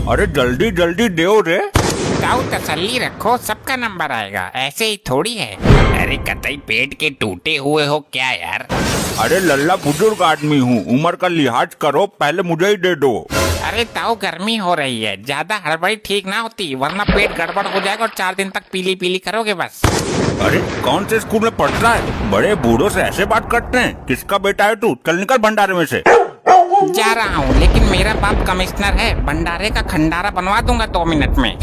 अरे जल्दी जल्दी दो रे। ताऊ तसल्ली रखो, सबका नंबर आएगा, ऐसे ही थोड़ी है। अरे कतई पेट के टूटे हुए हो क्या यार? अरे लल्ला बुजुर्ग आदमी हूँ, उम्र का लिहाज करो, पहले मुझे ही दे दो। अरे ताऊ गर्मी हो रही है, ज्यादा हड़बड़ी ठीक ना होती, वरना पेट गड़बड़ हो जाएगा और 4 दिन तक पीली पीली करोगे बस। अरे कौन से स्कूल में पढ़ता है? बड़े बूढ़ों से ऐसे बात करते हैं? किसका बेटा है तू? चल निकल भंडारे में से। जा रहा हूँ, लेकिन मेरा बाप कमिश्नर है, भंडारे का खंडारा बनवा दूंगा 2 मिनट में।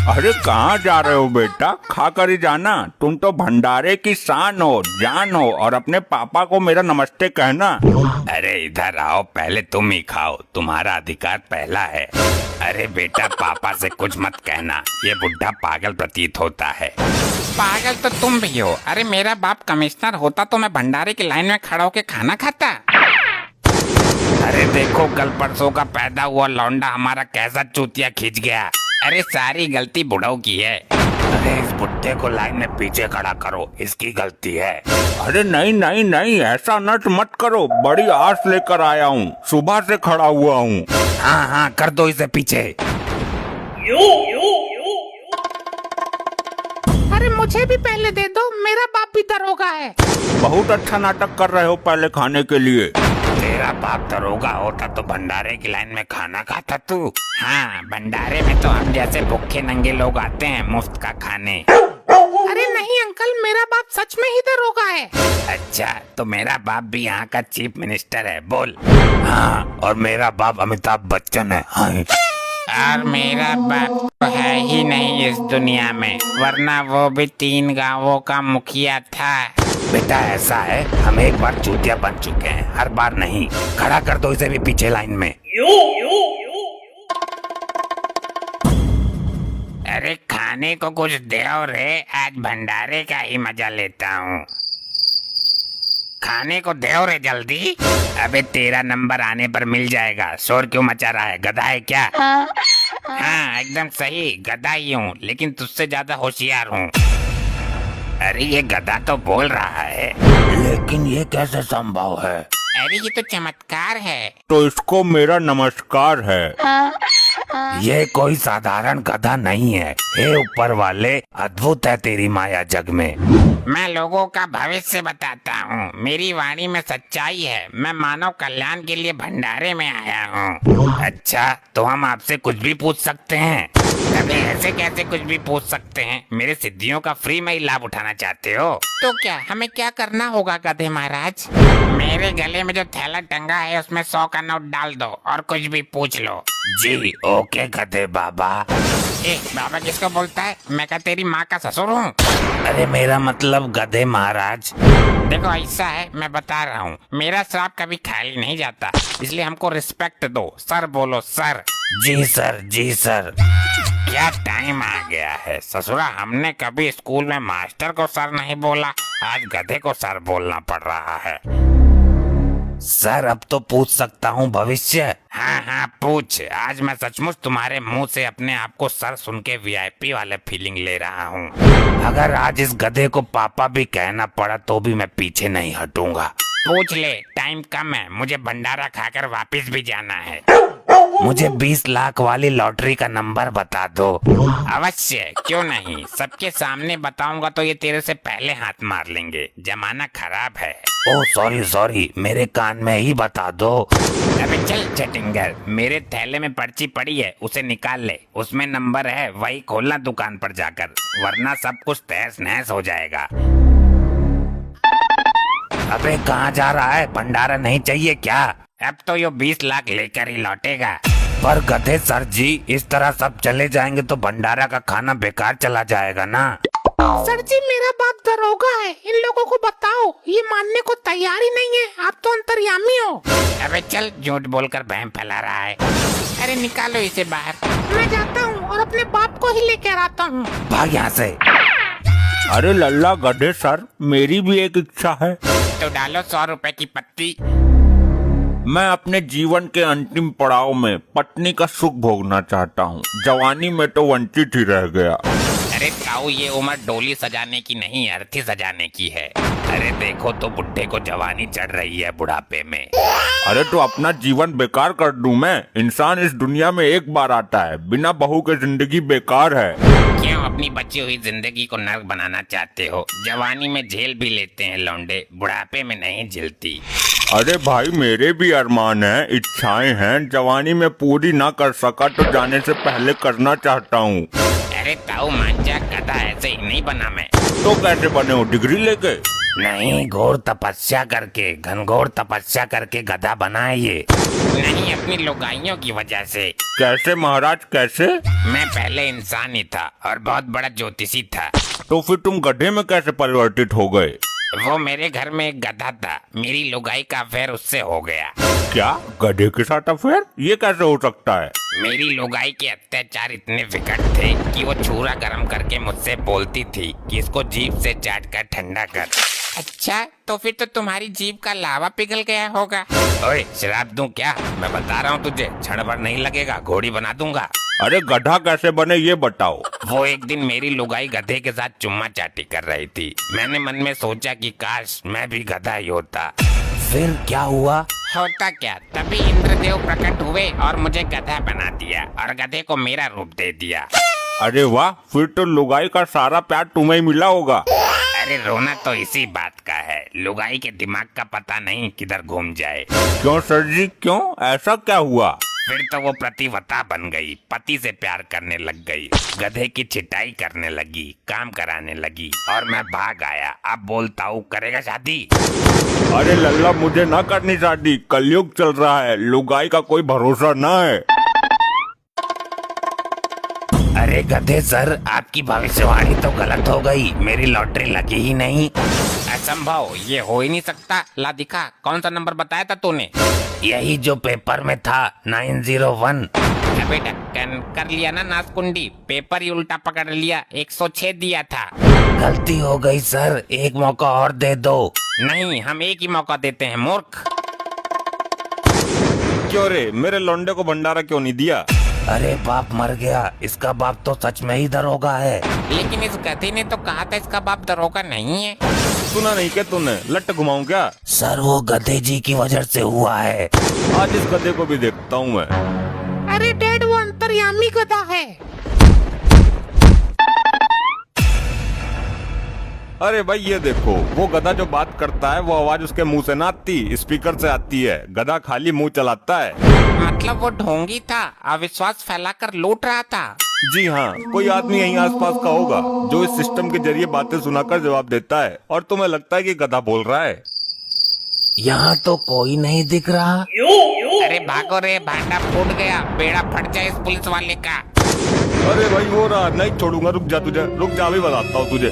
अरे कहाँ जा रहे हो बेटा? खा कर ही जाना, तुम तो भंडारे की शान हो, जान हो, और अपने पापा को मेरा नमस्ते कहना। अरे इधर आओ, पहले तुम ही खाओ, तुम्हारा अधिकार पहला है। अरे बेटा पापा से कुछ मत कहना, ये बुढ़ा पागल प्रतीत होता है। पागल तो तुम भी हो। अरे मेरा बाप कमिश्नर होता तो मैं भंडारे की लाइन में खड़ा होकर खाना खाता। अरे देखो कल परसों का पैदा हुआ लौंडा हमारा कैसा चूतिया खींच गया। अरे सारी गलती बुढ़ऊ की है। अरे इस बुढ़े को लाइन में पीछे खड़ा करो, इसकी गलती है। अरे नहीं नहीं नहीं, ऐसा नट मत करो, बड़ी आस लेकर आया हूँ, सुबह से खड़ा हुआ हूँ। हाँ हाँ कर दो इसे पीछे। अरे मुझे भी पहले दे दो, मेरा बाप भी दरोगा है। बहुत अच्छा नाटक कर रहे हो पहले खाने के लिए। तेरा बाप दरोगा होता तो भंडारे की लाइन में खाना खाता तू? हाँ, भंडारे में तो हम जैसे भूखे नंगे लोग आते हैं मुफ्त का खाने। अरे नहीं अंकल, मेरा बाप सच में ही दरोगा है। अच्छा तो मेरा बाप भी यहाँ का चीफ मिनिस्टर है, बोल। हाँ, और मेरा बाप अमिताभ बच्चन है। हाँ। और मेरा बाप तो है ही नहीं इस दुनिया में, वरना वो भी 3 गांवों का मुखिया था। बेटा ऐसा है, हम एक बार चूतिया बन चुके हैं, हर बार नहीं। खड़ा कर दो इसे भी पीछे लाइन में। अरे खाने को कुछ दो रे, आज भंडारे का ही मजा लेता हूँ। खाने को दो रे जल्दी। अबे तेरा नंबर आने पर मिल जाएगा, शोर क्यों मचा रहा है, गधा है क्या? हाँ एकदम सही, गधा ही हूँ, लेकिन तुझसे ज्यादा होशियार हूँ। अरे ये गधा तो बोल रहा है, लेकिन ये कैसे संभव है? अरे ये तो चमत्कार है। तो इसको मेरा नमस्कार है। ये कोई साधारण गधा नहीं है, हे ऊपर वाले, अद्भुत है तेरी माया जग में। मैं लोगों का भविष्य बताता हूँ, मेरी वाणी में सच्चाई है, मैं मानव कल्याण के लिए भंडारे में आया हूँ। अच्छा तो हम आपसे कुछ भी पूछ सकते हैं? अबे ऐसे कैसे कुछ भी पूछ सकते हैं? मेरे सिद्धियों का फ्री में ही लाभ उठाना चाहते हो? तो क्या हमें क्या करना होगा गधे महाराज? मेरे गले में जो थैला टंगा है उसमें 100 का नोट डाल दो और कुछ भी पूछ लो। जी ओके गधे बाबा। बाबा किसको बोलता है? मैं क्या तेरी माँ का ससुर हूँ? अरे मेरा मतलब गधे महाराज। देखो ऐसा है, मैं बता रहा हूँ, मेरा श्राप कभी खाली नहीं जाता, इसलिए हमको रिस्पेक्ट दो। सर बोलो सर। जी सर जी सर। क्या टाइम आ गया है ससुरा, हमने कभी स्कूल में मास्टर को सर नहीं बोला, आज गधे को सर बोलना पड़ रहा है। सर अब तो पूछ सकता हूँ भविष्य? हाँ हाँ पूछ, आज मैं सचमुच तुम्हारे मुंह से अपने आप को सर सुन के वीआईपी वाले फीलिंग ले रहा हूँ। अगर आज इस गधे को पापा भी कहना पड़ा तो भी मैं पीछे नहीं हटूंगा। पूछ ले, टाइम कम है, मुझे भंडारा खाकर वापस भी जाना है। मुझे 20 लाख वाली लॉटरी का नंबर बता दो। अवश्य, क्यों नहीं, सबके सामने बताऊंगा तो ये तेरे से पहले हाथ मार लेंगे, जमाना खराब है। ओह सॉरी सॉरी, मेरे कान में ही बता दो। अबे चल चटिंगर, मेरे थैले में पर्ची पड़ी है, उसे निकाल ले, उसमें नंबर है, वही खोलना दुकान पर जाकर, वरना सब कुछ तहस नहस हो जाएगा। अबे कहाँ जा रहा है, भंडारा नहीं चाहिए क्या? अब तो ये 20 लाख लेकर ही लौटेगा। पर गधे सर जी, इस तरह सब चले जाएंगे तो भंडारा का खाना बेकार चला जाएगा ना। सर जी मेरा बाप दरोगा है, इन लोगों को बताओ, ये मानने को तैयार ही नहीं है, आप तो अंतर्यामी हो। अबे चल, झूठ बोलकर बहम फैला रहा है। अरे निकालो इसे बाहर। मैं जाता हूँ और अपने बाप को ही लेकर आता हूँ। भाग यहाँ से। अरे लल्ला गधे सर, मेरी भी एक इच्छा है। तो डालो 100 रुपए की पत्ती। मैं अपने जीवन के अंतिम पड़ाव में पत्नी का सुख भोगना चाहता हूँ, जवानी में तो वंचित ही रह गया। अरे ताऊ, ये उम्र डोली सजाने की नहीं, अर्थी सजाने की है। अरे देखो तो बुढ़े को जवानी चढ़ रही है बुढ़ापे में। अरे तो अपना जीवन बेकार कर दूं मैं? इंसान इस दुनिया में एक बार आता है, बिना बहू के जिंदगी बेकार है। क्यों अपनी बची हुई जिंदगी को नर्क बनाना चाहते हो? जवानी में झेल भी लेते हैं लौंडे, बुढ़ापे में नहीं झेलती। अरे भाई, मेरे भी अरमान हैं, इच्छाएं हैं, जवानी में पूरी ना कर सका तो जाने से पहले करना चाहता हूँ। अरे ताऊ मान जा, गधा ऐसे ही नहीं बना मैं। तो कैसे बने हो, डिग्री लेके? नहीं, घोर तपस्या करके, घनघोर तपस्या करके गधा बना है ये। नहीं, अपनी लुगाइयों की वजह से। कैसे महाराज, कैसे? मैं पहले इंसान ही था और बहुत बड़ा ज्योतिषी था। तो फिर तुम गधे में कैसे परिवर्तित हो गए? वो मेरे घर में एक गधा था, मेरी लुगाई का अफेयर उससे हो गया। क्या, गधे के साथ अफेयर? ये कैसे हो सकता है? मेरी लुगाई के अत्याचार इतने विकट थे कि वो छुरा गरम करके मुझसे बोलती थी कि इसको जीभ से चाट कर ठंडा कर। अच्छा, तो फिर तो तुम्हारी जीभ का लावा पिघल गया होगा। ओए, शराब दूं क्या? मैं बता रहा हूँ तुझे, क्षण भर नहीं लगेगा, घोड़ी बना दूंगा। अरे गधा कैसे बने ये बताओ। वो एक दिन मेरी लुगाई गधे के साथ चुम्मा चाटी कर रही थी। मैंने मन में सोचा कि काश मैं भी गधा ही होता। फिर क्या हुआ? होता क्या, तभी इंद्रदेव प्रकट हुए और मुझे गधा बना दिया और गधे को मेरा रूप दे दिया। अरे वाह, फिर तो लुगाई का सारा प्यार तुम्हें ही मिला होगा। अरे रोना तो इसी बात का है, लुगाई के दिमाग का पता नहीं किधर घूम जाए। क्यों सर जी, क्यों, ऐसा क्या हुआ? फिर तो वो प्रतिवता बन गई, पति से प्यार करने लग गई, गधे की छिटाई करने लगी, काम कराने लगी और मैं भाग आया। अब बोलता हूँ, करेगा शादी? अरे लल्ला, मुझे ना करनी शादी, कलयुग चल रहा है, लुगाई का कोई भरोसा ना है। अरे गधे सर, आपकी भविष्यवाणी तो गलत हो गई, मेरी लॉटरी लगी ही नहीं। असंभव, ये हो ही नहीं सकता। ला दिखा, कौन सा नंबर बताया था तूने? यही जो पेपर में था, 901। अबे ढक्कन, कर लिया ना नासकुंडी, पेपर ही उल्टा पकड़ लिया, 106 दिया था। गलती हो गई सर, एक मौका और दे दो। नहीं, हम एक ही मौका देते हैं मूर्ख। क्यों रे, मेरे लौंडे को भंडारा क्यों नहीं दिया? अरे बाप मर गया, इसका बाप तो सच में ही दरोगा है। लेकिन इस गधे ने तो कहा था इसका बाप दरोगा नहीं है। सुना नहीं क्या तूने? लट घुमाऊं क्या? सर वो गधे जी की वजह से हुआ है। आज इस गधे को भी देखता हूँ मैं। अरे डैड, वो अंतर्यामी गधा है। अरे भाई ये देखो, वो गधा जो बात करता है वो आवाज उसके मुंह से ना आती, स्पीकर से आती है। गधा खाली मुंह चलाता है। मतलब वो ढोंगी था, अविश्वास फैलाकर लूट रहा था। जी हाँ, कोई आदमी यहीं आसपास का होगा जो इस सिस्टम के जरिए बातें सुनाकर जवाब देता है और तुम्हें लगता है कि गधा बोल रहा है। यहाँ तो कोई नहीं दिख रहा। अरे भागो रे, भांडा फूट गया, बेड़ा फट जाए इस पुलिस वाले का। अरे भाई, हो रहा नहीं छोड़ूंगा, रुक जा, तुझे रुक जा, अभी बताता हूँ तुझे।